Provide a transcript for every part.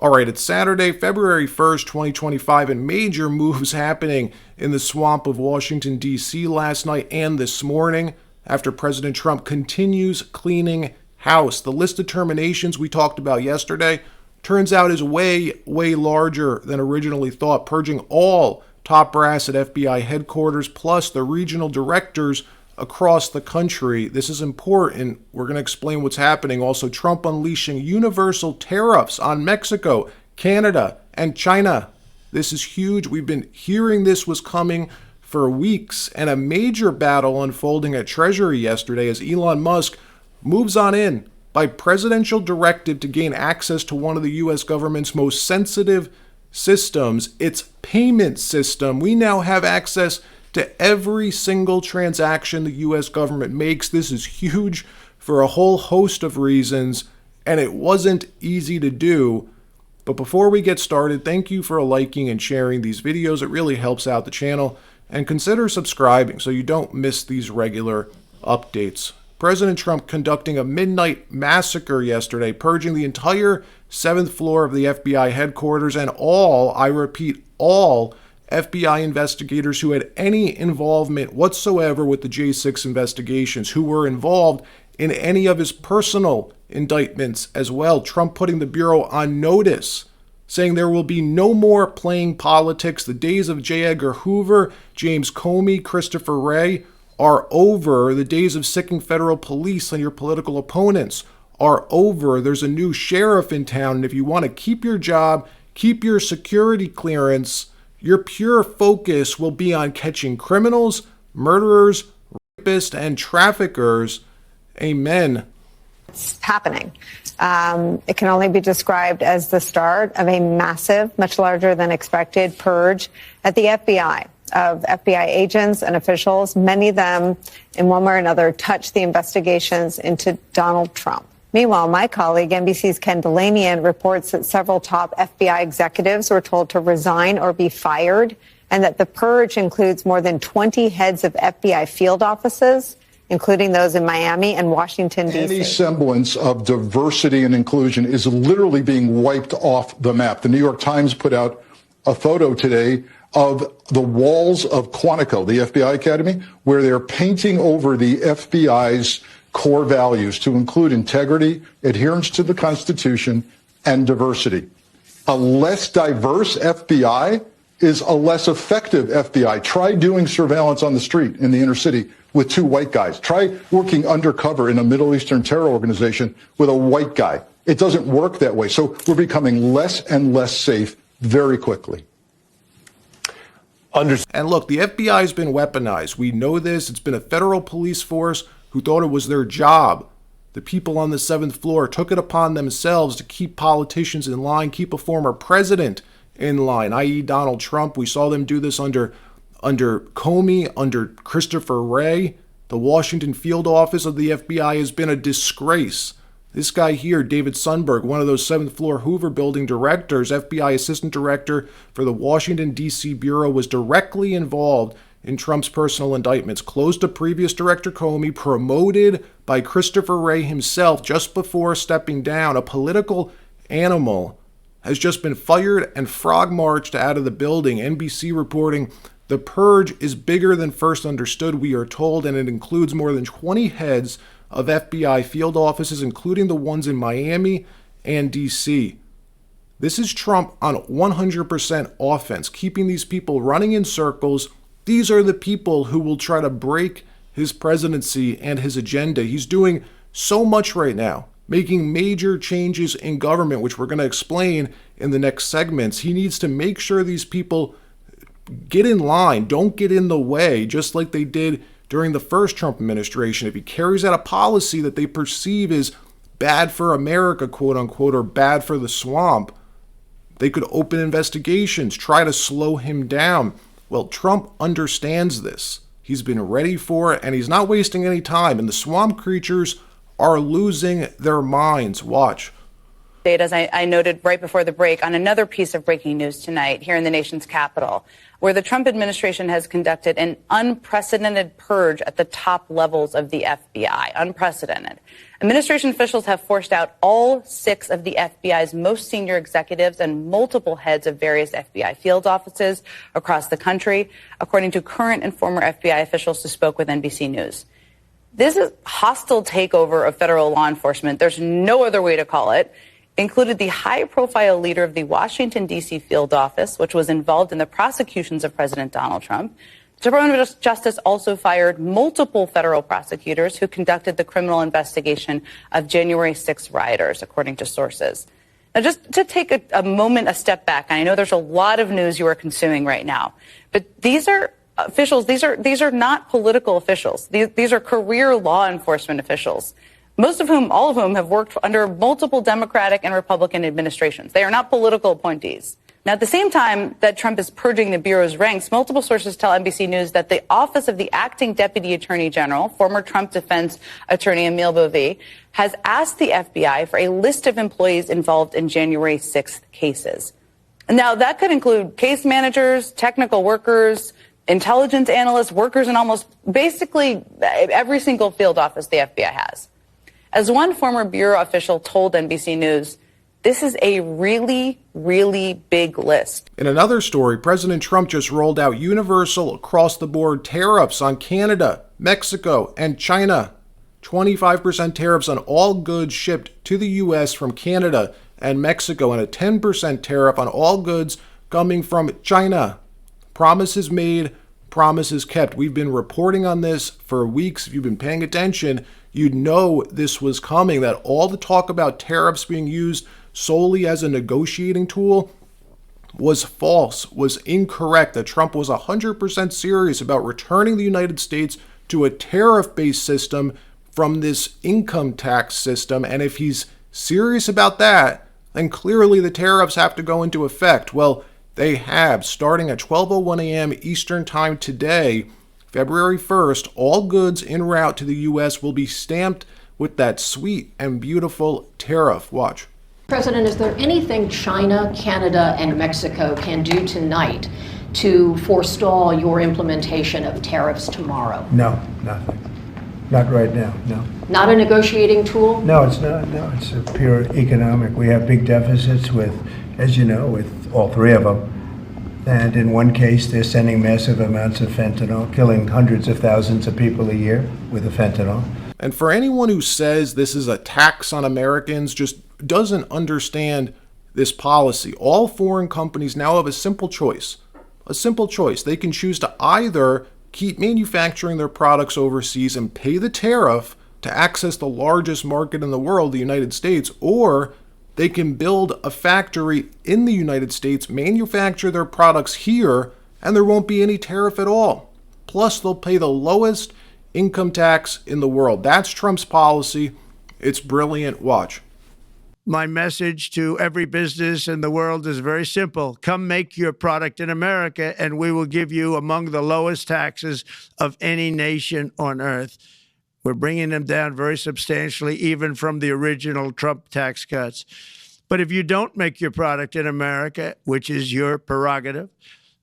All right, it's Saturday, February 1st, 2025, and major moves happening in the swamp of Washington, D.C. last night and this morning after President Trump continues cleaning house. The list of terminations we talked about yesterday turns out is way larger than originally thought, purging all top brass at FBI headquarters, plus the regional directors across the country. This is important. We're going to explain what's happening. Also, Trump unleashing universal tariffs on Mexico, Canada, and China. This is huge. We've been hearing this was coming for weeks, and a major battle unfolding at Treasury yesterday as Elon Musk moves on in by presidential directive to gain access to one of the U.S. government's most sensitive systems, its payment system. We now have access to every single transaction the U.S. government makes. This is huge for a whole host of reasons, and it wasn't easy to do. But before we get started, thank you for liking and sharing these videos. It really helps out the channel. And consider subscribing so you don't miss these regular updates. President Trump conducting a midnight massacre yesterday, purging the entire 7th floor of the FBI headquarters and all, I repeat, all FBI investigators who had any involvement whatsoever with the J6 investigations, who were involved in any of his personal indictments as well. Trump putting the Bureau on notice, saying there will be no more playing politics. The days of J. Edgar Hoover, James Comey, Christopher Wray are over. The days of sicking federal police on your political opponents are over. There's a new sheriff in town, and if you want to keep your job, keep your security clearance, your pure focus will be on catching criminals, murderers, rapists, and traffickers. Amen. It's happening. It can only be described as the start of a massive, much larger than expected purge at the FBI of FBI agents and officials. Many of them, in one way or another, touch the investigations into Donald Trump. Meanwhile, my colleague, NBC's Ken Delanian, reports that several top FBI executives were told to resign or be fired, and that the purge includes more than 20 heads of FBI field offices, including those in Miami and Washington, D.C. Any semblance of diversity and inclusion is literally being wiped off the map. The New York Times put out a photo today of the walls of Quantico, the FBI Academy, where they're painting over the FBI's core values to include integrity, adherence to the Constitution, and diversity. A less diverse FBI is a less effective FBI. Try doing surveillance on the street in the inner city with two white guys. Try working undercover in a Middle Eastern terror organization with a white guy. It doesn't work that way. So we're becoming less and less safe very quickly. And look, the FBI has been weaponized. We know this. It's been a federal police force who thought it was their job. The people on the 7th floor took it upon themselves to keep politicians in line, keep a former president in line, i.e. Donald Trump. We saw them do this under Comey, under Christopher Wray. The Washington field office of the FBI has been a disgrace. This guy here, David Sundberg, one of those 7th floor Hoover building directors, FBI assistant director for the Washington, D.C. Bureau, was directly involved in Trump's personal indictments, close to previous director Comey, promoted by Christopher Wray himself just before stepping down. A political animal has just been fired and frog marched out of the building. NBC reporting the purge is bigger than first understood, we are told, and it includes more than 20 heads of FBI field offices, including the ones in Miami and D.C. This is Trump on 100% offense, keeping these people running in circles. These are the people who will try to break his presidency and his agenda. He's doing so much right now, making major changes in government, which we're going to explain in the next segments. He needs to make sure these people get in line, don't get in the way, just like they did during the first Trump administration. If he carries out a policy that they perceive is bad for America, quote unquote, or bad for the swamp, they could open investigations, try to slow him down. Well, Trump understands this. He's been ready for it, and he's not wasting any time. And the swamp creatures are losing their minds. Watch. As I noted right before the break, on another piece of breaking news tonight here in the nation's capital, where the Trump administration has conducted an unprecedented purge at the top levels of the FBI. Unprecedented. Administration officials have forced out all 6 of the FBI's most senior executives and multiple heads of various FBI field offices across the country, according to current and former FBI officials who spoke with NBC News. This is hostile takeover of federal law enforcement. There's no other way to call it. Included the high-profile leader of the Washington, D.C. field office, which was involved in the prosecutions of President Donald Trump. The Department of Justice also fired multiple federal prosecutors who conducted the criminal investigation of January 6 rioters, according to sources. Now, just to take a moment, a step back, and I know there's a lot of news you are consuming right now, but these are officials, these are not political officials. These are career law enforcement officials, all of whom have worked under multiple Democratic and Republican administrations. They are not political appointees. Now, at the same time that Trump is purging the Bureau's ranks, multiple sources tell NBC News that the Office of the Acting Deputy Attorney General, former Trump defense attorney Emile Bovee, has asked the FBI for a list of employees involved in January 6th cases. Now, that could include case managers, technical workers, intelligence analysts, workers in almost basically every single field office the FBI has. As one former Bureau official told NBC News, this is a really, really big list. In another story, President Trump just rolled out universal across-the-board tariffs on Canada, Mexico, and China. 25% tariffs on all goods shipped to the U.S. from Canada and Mexico, and a 10% tariff on all goods coming from China. Promises made, promises kept. We've been reporting on this for weeks. If you've been paying attention, you'd know this was coming, that all the talk about tariffs being used solely as a negotiating tool was false, was incorrect, that Trump was 100% serious about returning the United States to a tariff-based system from this income tax system. And if he's serious about that, then clearly the tariffs have to go into effect. Well, they have. Starting at 12:01 a.m. Eastern Time today, February 1st, all goods en route to the U.S. will be stamped with that sweet and beautiful tariff. Watch. President, is there anything China, Canada, and Mexico can do tonight to forestall your implementation of tariffs tomorrow? No, nothing. Not right now, no. Not a negotiating tool? No, it's not. No, it's a pure economic. We have big deficits with, as you know, with all 3 of them. And in one case, they're sending massive amounts of fentanyl, killing hundreds of thousands of people a year with the fentanyl. And for anyone who says this is a tax on Americans, just doesn't understand this policy. All foreign companies now have a simple choice. A simple choice. They can choose to either keep manufacturing their products overseas and pay the tariff to access the largest market in the world, the United States, or they can build a factory in the United States, manufacture their products here, and there won't be any tariff at all. Plus, they'll pay the lowest income tax in the world. That's Trump's policy. It's brilliant. Watch. My message to every business in the world is very simple. Come make your product in America, and we will give you among the lowest taxes of any nation on earth. We're bringing them down very substantially, even from the original Trump tax cuts. But if you don't make your product in America, which is your prerogative,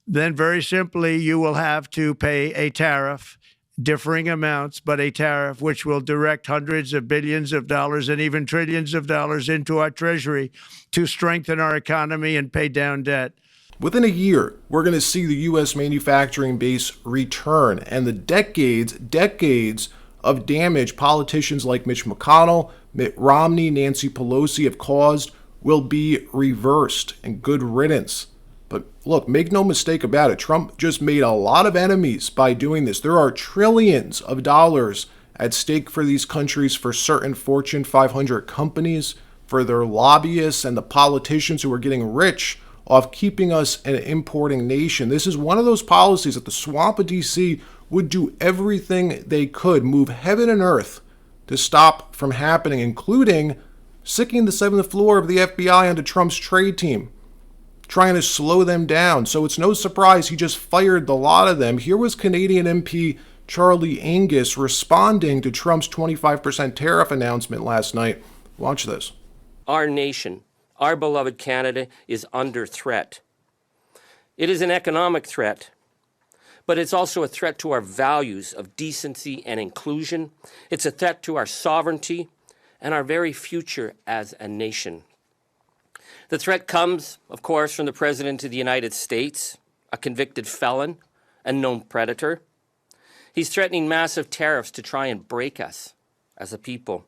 then very simply you will have to pay a tariff, differing amounts, but a tariff which will direct hundreds of billions of dollars and even trillions of dollars into our treasury to strengthen our economy and pay down debt. Within a year, we're going to see the U.S. manufacturing base return, and the decades of damage politicians like Mitch McConnell, Mitt Romney, Nancy Pelosi have caused will be reversed, and good riddance. But look, make no mistake about it, Trump just made a lot of enemies by doing this. There are trillions of dollars at stake for these countries, for certain Fortune 500 companies, for their lobbyists and the politicians who are getting rich off keeping us an importing nation. This is one of those policies that the swamp of D.C. would do everything they could, move heaven and earth to stop from happening, including sicking the 7th floor of the FBI onto Trump's trade team, trying to slow them down. So it's no surprise he just fired the lot of them. Here was Canadian MP Charlie Angus responding to Trump's 25% tariff announcement last night. Watch this. Our nation, our beloved Canada, is under threat. It is an economic threat, but it's also a threat to our values of decency and inclusion. It's a threat to our sovereignty and our very future as a nation. The threat comes, of course, from the President of the United States, a convicted felon and known predator. He's threatening massive tariffs to try and break us as a people.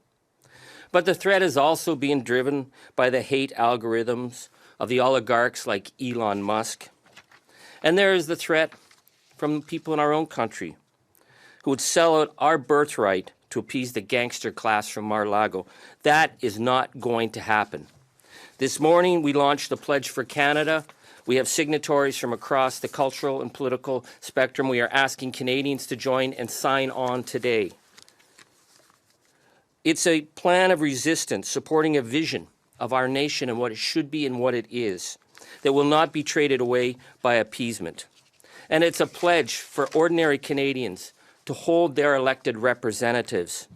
But the threat is also being driven by the hate algorithms of the oligarchs like Elon Musk. And there is the threat from people in our own country who would sell out our birthright to appease the gangster class from Mar-a-Lago. That is not going to happen. This morning, we launched the Pledge for Canada. We have signatories from across the cultural and political spectrum. We are asking Canadians to join and sign on today. It's a plan of resistance supporting a vision of our nation and what it should be and what it is that will not be traded away by appeasement. And it's a pledge for ordinary Canadians to hold their elected representatives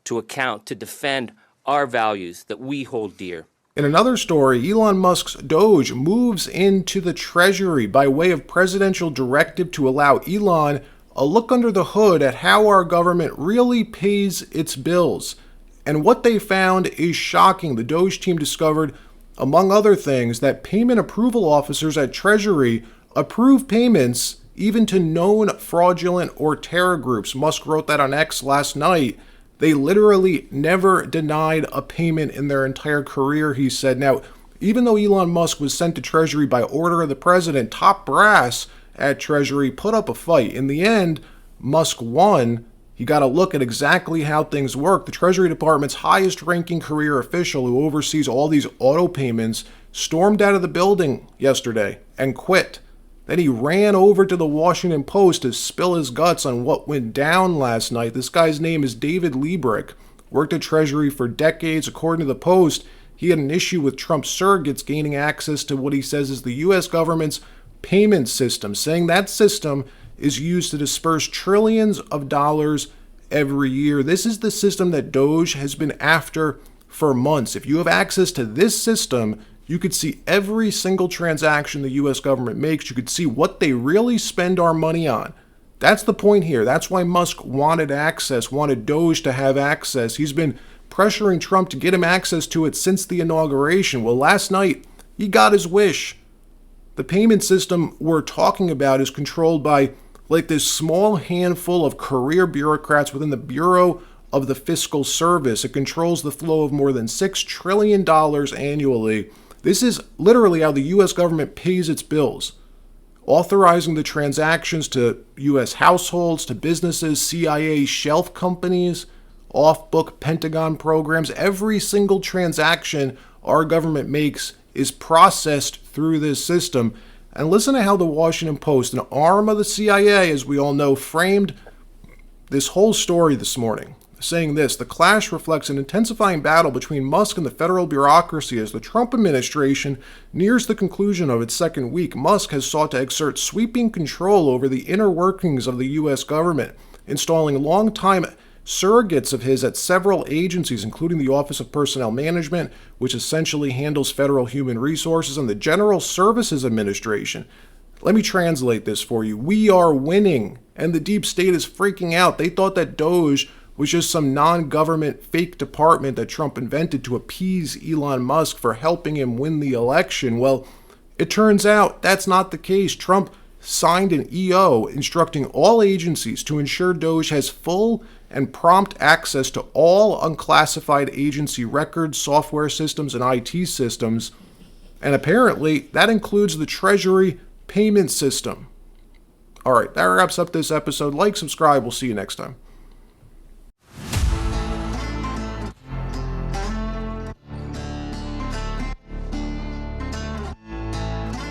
to account, to defend our values that we hold dear. In another story, Elon Musk's Doge moves into the Treasury by way of presidential directive to allow Elon a look under the hood at how our government really pays its bills. And what they found is shocking. The Doge team discovered, among other things, that payment approval officers at Treasury approve payments even to known fraudulent or terror groups. Musk wrote that on X last night. They literally never denied a payment in their entire career, he said. Now, even though Elon Musk was sent to Treasury by order of the president, top brass at Treasury put up a fight. In the end, Musk won. You got to look at exactly how things work. The Treasury Department's highest-ranking career official who oversees all these auto payments stormed out of the building yesterday and quit. Then he ran over to the Washington Post to spill his guts on what went down last night. This guy's name is David Liebrick, worked at Treasury for decades. According to the Post, he had an issue with Trump surrogates gaining access to what he says is the U.S. government's payment system, saying that system is used to disperse trillions of dollars every year. This is the system that Doge has been after for months. If you have access to this system, you could see every single transaction the U.S. government makes. You could see what they really spend our money on. That's the point here. That's why Musk wanted access, wanted Doge to have access. He's been pressuring Trump to get him access to it since the inauguration. Well, last night, he got his wish. The payment system we're talking about is controlled by like this small handful of career bureaucrats within the Bureau of the Fiscal Service. It controls the flow of more than $6 trillion annually. This is literally how the U.S. government pays its bills, authorizing the transactions to U.S. households, to businesses, CIA shelf companies, off-book Pentagon programs. Every single transaction our government makes is processed through this system. And listen to how the Washington Post, an arm of the CIA, as we all know, framed this whole story this morning, saying this: the clash reflects an intensifying battle between Musk and the federal bureaucracy as the Trump administration nears the conclusion of its second week. Musk has sought to exert sweeping control over the inner workings of the U.S. government, installing longtime surrogates of his at several agencies, including the Office of Personnel Management, which essentially handles federal human resources, and the General Services Administration. Let me translate this for you. We are winning, and the deep state is freaking out. They thought that Doge was just some non-government fake department that Trump invented to appease Elon Musk for helping him win the election. Well, it turns out that's not the case. Trump signed an EO instructing all agencies to ensure Doge has full and prompt access to all unclassified agency records, software systems, and IT systems. And apparently, that includes the Treasury payment system. All right, that wraps up this episode. Like, subscribe. We'll see you next time.